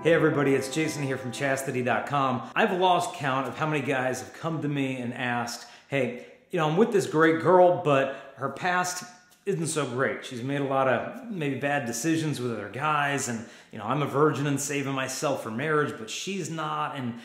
Hey everybody, it's Jason here from Chastity.com. I've lost count of how many guys have come to me and asked, hey, I'm with this great girl, but her past isn't so great. She's made a lot of maybe bad decisions with other guys, and I'm a virgin and saving myself for marriage, but she's not, and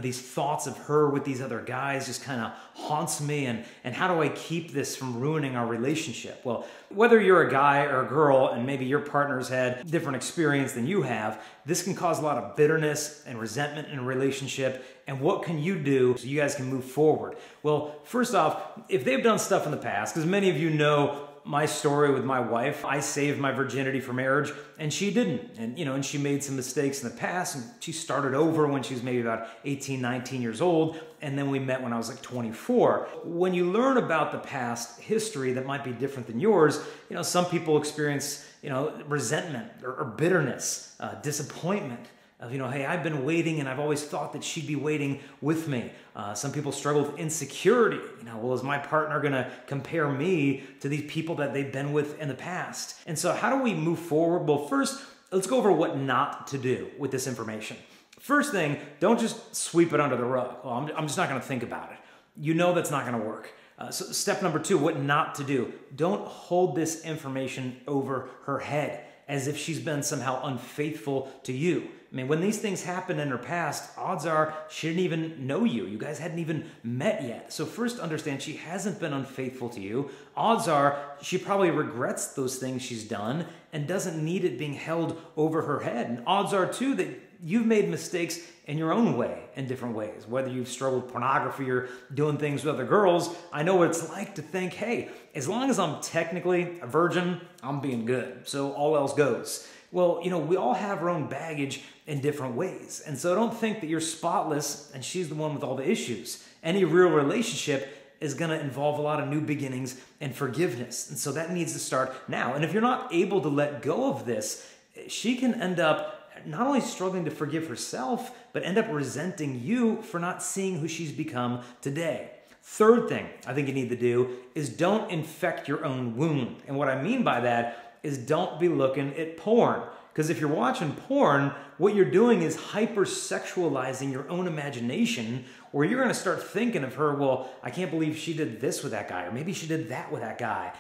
these thoughts of her with these other guys just kind of haunts me, and how do I keep this from ruining our relationship? Well, whether you're a guy or a girl and maybe your partner's had different experience than you have, this can cause a lot of bitterness and resentment in a relationship. And what can you do so you guys can move forward? Well, first off, if they've done stuff in the past, because many of you know my story with my wife, I saved my virginity for marriage and she didn't. And she made some mistakes in the past, and she started over when she was maybe about 18, 19 years old. And then we met when I was like 24. When you learn about the past history that might be different than yours, some people experience, resentment or bitterness, disappointment. Of, hey, I've been waiting and I've always thought that she'd be waiting with me. Some people struggle with insecurity. Well, is my partner gonna compare me to these people that they've been with in the past? And so how do we move forward? Well, first, let's go over what not to do with this information. First thing, don't just sweep it under the rug. Well, I'm just not gonna think about it. That's not gonna work. So step number 2, what not to do. Don't hold this information over her head as if she's been somehow unfaithful to you. When these things happened in her past, odds are she didn't even know you. You guys hadn't even met yet. So first understand she hasn't been unfaithful to you. Odds are she probably regrets those things she's done and doesn't need it being held over her head. And odds are too that you've made mistakes in your own way, in different ways. Whether you've struggled with pornography or doing things with other girls, I know what it's like to think, hey, as long as I'm technically a virgin, I'm being good. So all else goes. Well, we all have our own baggage in different ways. And so don't think that you're spotless and she's the one with all the issues. Any real relationship is going to involve a lot of new beginnings and forgiveness. And so that needs to start now. And if you're not able to let go of this, she can end up not only struggling to forgive herself, but end up resenting you for not seeing who she's become today. Third thing I think you need to do is don't infect your own wound. And what I mean by that is don't be looking at porn. Because if you're watching porn, what you're doing is hypersexualizing your own imagination, where you're going to start thinking of her, well, I can't believe she did this with that guy, or maybe she did that with that guy.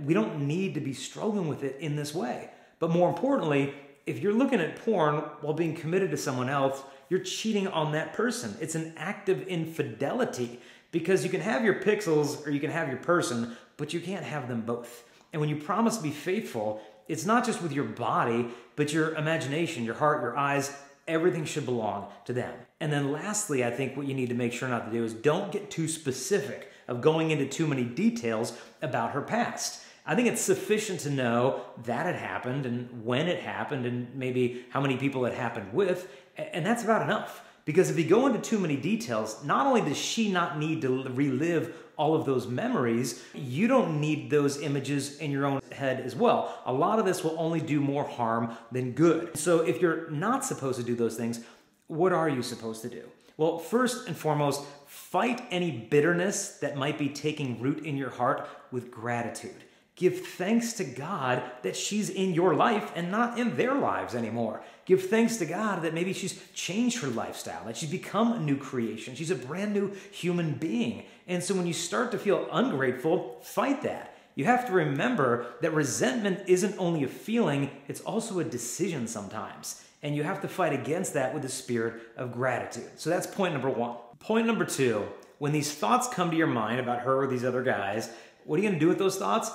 We don't need to be struggling with it in this way. But more importantly, if you're looking at porn while being committed to someone else, you're cheating on that person. It's an act of infidelity, because you can have your pixels or you can have your person, but you can't have them both. And when you promise to be faithful, it's not just with your body, but your imagination, your heart, your eyes, everything should belong to them. And then lastly, I think what you need to make sure not to do is don't get too specific of going into too many details about her past. I think it's sufficient to know that it happened and when it happened and maybe how many people it happened with, and that's about enough. Because if you go into too many details, not only does she not need to relive all of those memories, you don't need those images in your own head as well. A lot of this will only do more harm than good. So if you're not supposed to do those things, what are you supposed to do? Well, first and foremost, fight any bitterness that might be taking root in your heart with gratitude. Give thanks to God that she's in your life and not in their lives anymore. Give thanks to God that maybe she's changed her lifestyle, that she's become a new creation. She's a brand new human being. And so when you start to feel ungrateful, fight that. You have to remember that resentment isn't only a feeling, it's also a decision sometimes. And you have to fight against that with the spirit of gratitude. So that's point number 1. Point number 2, when these thoughts come to your mind about her or these other guys, what are you going to do with those thoughts?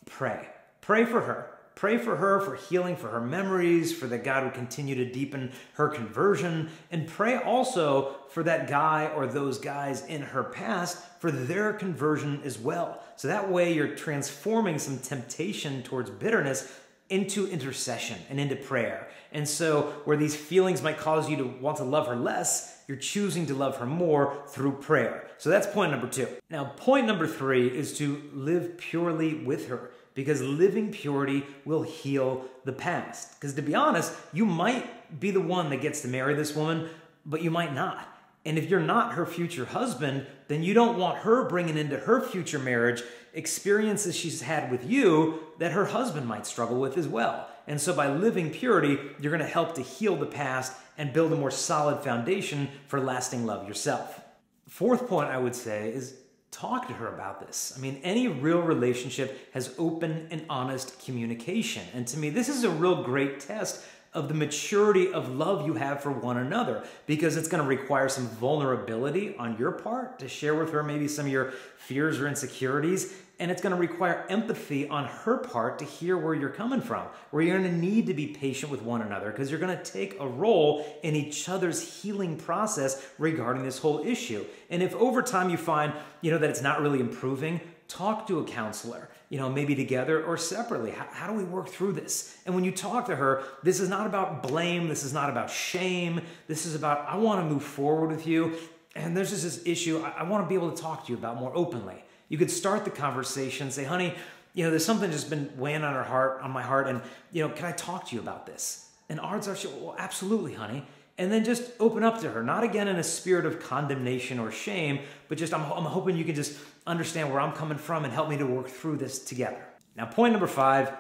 Pray. Pray for her. Pray for her, for healing, for her memories, for that God would continue to deepen her conversion. And pray also for that guy or those guys in her past for their conversion as well. So that way you're transforming some temptation towards bitterness into intercession and into prayer. And so where these feelings might cause you to want to love her less, you're choosing to love her more through prayer. So that's point number 2. Now, point number 3 is to live purely with her, because living purity will heal the past. Because to be honest, you might be the one that gets to marry this woman, but you might not. And if you're not her future husband, then you don't want her bringing into her future marriage experiences she's had with you that her husband might struggle with as well. And so by living purity, you're going to help to heal the past and build a more solid foundation for lasting love yourself. Fourth point I would say is talk to her about this. I mean, any real relationship has open and honest communication. And to me, this is a real great test of the maturity of love you have for one another, because it's going to require some vulnerability on your part to share with her maybe some of your fears or insecurities. And it's going to require empathy on her part to hear where you're coming from, where you're going to need to be patient with one another because you're going to take a role in each other's healing process regarding this whole issue. And if over time you find, that it's not really improving, talk to a counselor, maybe together or separately. How do we work through this? And when you talk to her, this is not about blame. This is not about shame. This is about, I want to move forward with you. And there's just this issue I want to be able to talk to you about more openly. You could start the conversation, say, honey, there's something just been weighing on my heart, and, can I talk to you about this? And odds are, well, absolutely, honey. And then just open up to her, not again in a spirit of condemnation or shame, but just I'm hoping you can just understand where I'm coming from and help me to work through this together. Now, point number 5,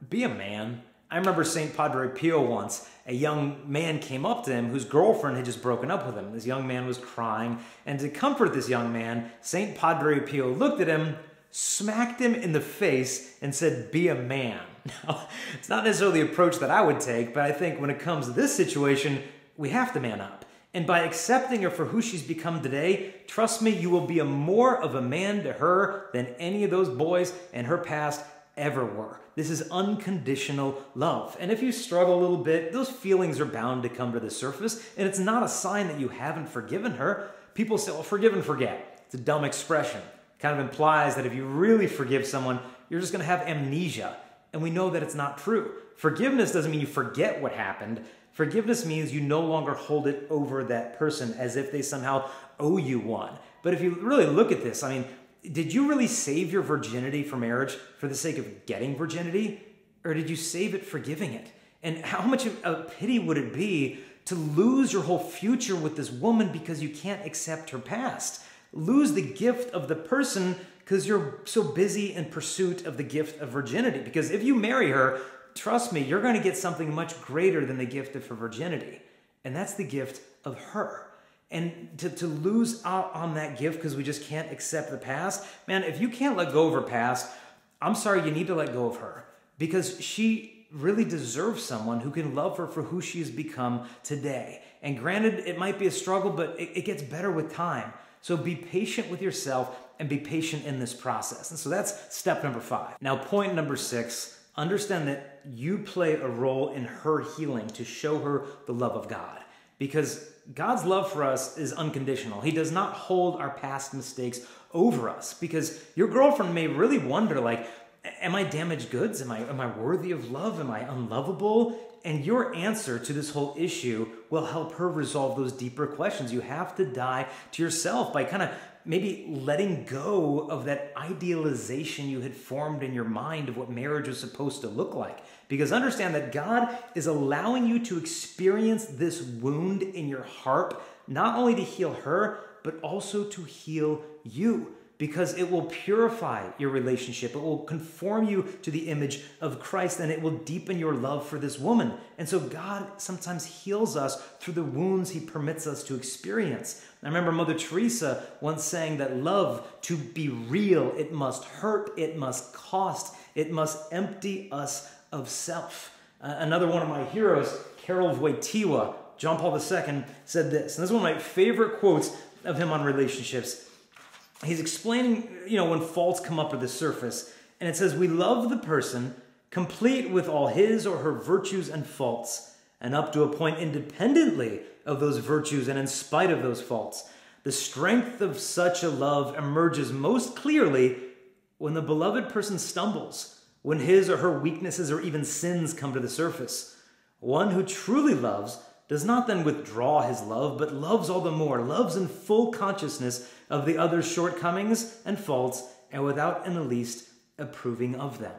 be a man. I remember St. Padre Pio once, a young man came up to him whose girlfriend had just broken up with him. This young man was crying, and to comfort this young man, St. Padre Pio looked at him, smacked him in the face, and said, be a man. Now, it's not necessarily the approach that I would take, but I think when it comes to this situation, we have to man up. And by accepting her for who she's become today, trust me, you will be more of a man to her than any of those boys in her past ever were. This is unconditional love. And if you struggle a little bit, those feelings are bound to come to the surface, and it's not a sign that you haven't forgiven her. People say, well, forgive and forget. It's a dumb expression. It kind of implies that if you really forgive someone, you're just going to have amnesia. And we know that it's not true. Forgiveness doesn't mean you forget what happened. Forgiveness means you no longer hold it over that person as if they somehow owe you one. But if you really look at this, I mean, did you really save your virginity for marriage for the sake of getting virginity? Or did you save it for giving it? And how much of a pity would it be to lose your whole future with this woman because you can't accept her past? Lose the gift of the person because you're so busy in pursuit of the gift of virginity. Because if you marry her, trust me, you're going to get something much greater than the gift of her virginity. And that's the gift of her. And to lose out on that gift because we just can't accept the past, man, if you can't let go of her past, I'm sorry, you need to let go of her. Because she really deserves someone who can love her for who she has become today. And granted, it might be a struggle, but it gets better with time. So be patient with yourself and be patient in this process. And so that's step number 5. Now, point number 6, understand that you play a role in her healing to show her the love of God. Because God's love for us is unconditional. He does not hold our past mistakes over us. Because your girlfriend may really wonder, like, am I damaged goods? Am I worthy of love? Am I unlovable? And your answer to this whole issue will help her resolve those deeper questions. You have to die to yourself by kind of maybe letting go of that idealization you had formed in your mind of what marriage was supposed to look like. Because understand that God is allowing you to experience this wound in your heart, not only to heal her, but also to heal you. Because it will purify your relationship. It will conform you to the image of Christ, and it will deepen your love for this woman. And so God sometimes heals us through the wounds he permits us to experience. I remember Mother Teresa once saying that love, to be real, it must hurt, it must cost, it must empty us of self. Another one of my heroes, Karol Wojtyła, John Paul II, said this. And this is one of my favorite quotes of him on relationships. He's explaining, when faults come up to the surface, and it says, we love the person complete with all his or her virtues and faults, and up to a point independently of those virtues and in spite of those faults. The strength of such a love emerges most clearly when the beloved person stumbles, when his or her weaknesses or even sins come to the surface. One who truly loves does not then withdraw his love, but loves all the more, loves in full consciousness of the other's shortcomings and faults, and without in the least approving of them.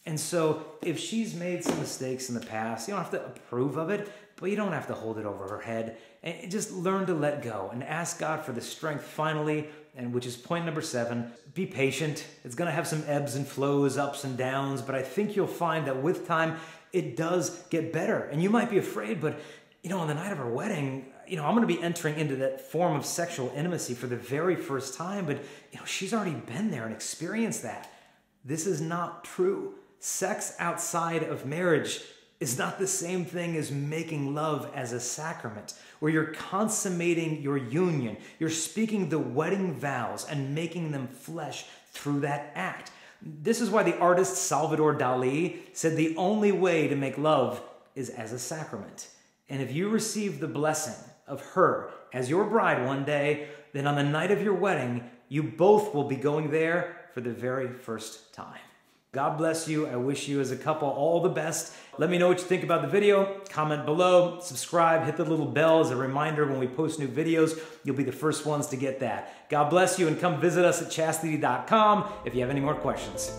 And so if she's made some mistakes in the past, you don't have to approve of it, but you don't have to hold it over her head. And just learn to let go and ask God for the strength finally, and which is point number 7. Be patient. It's going to have some ebbs and flows, ups and downs, but I think you'll find that with time, it does get better. And you might be afraid, but on the night of our wedding, I'm going to be entering into that form of sexual intimacy for the very first time, but she's already been there and experienced that. This is not true. Sex outside of marriage is not the same thing as making love as a sacrament, where you're consummating your union. You're speaking the wedding vows and making them flesh through that act. This is why the artist Salvador Dali said the only way to make love is as a sacrament. And if you receive the blessing of her as your bride one day, then on the night of your wedding, you both will be going there for the very first time. God bless you. I wish you as a couple all the best. Let me know what you think about the video. Comment below, subscribe, hit the little bell as a reminder when we post new videos. You'll be the first ones to get that. God bless you, and come visit us at chastity.com if you have any more questions.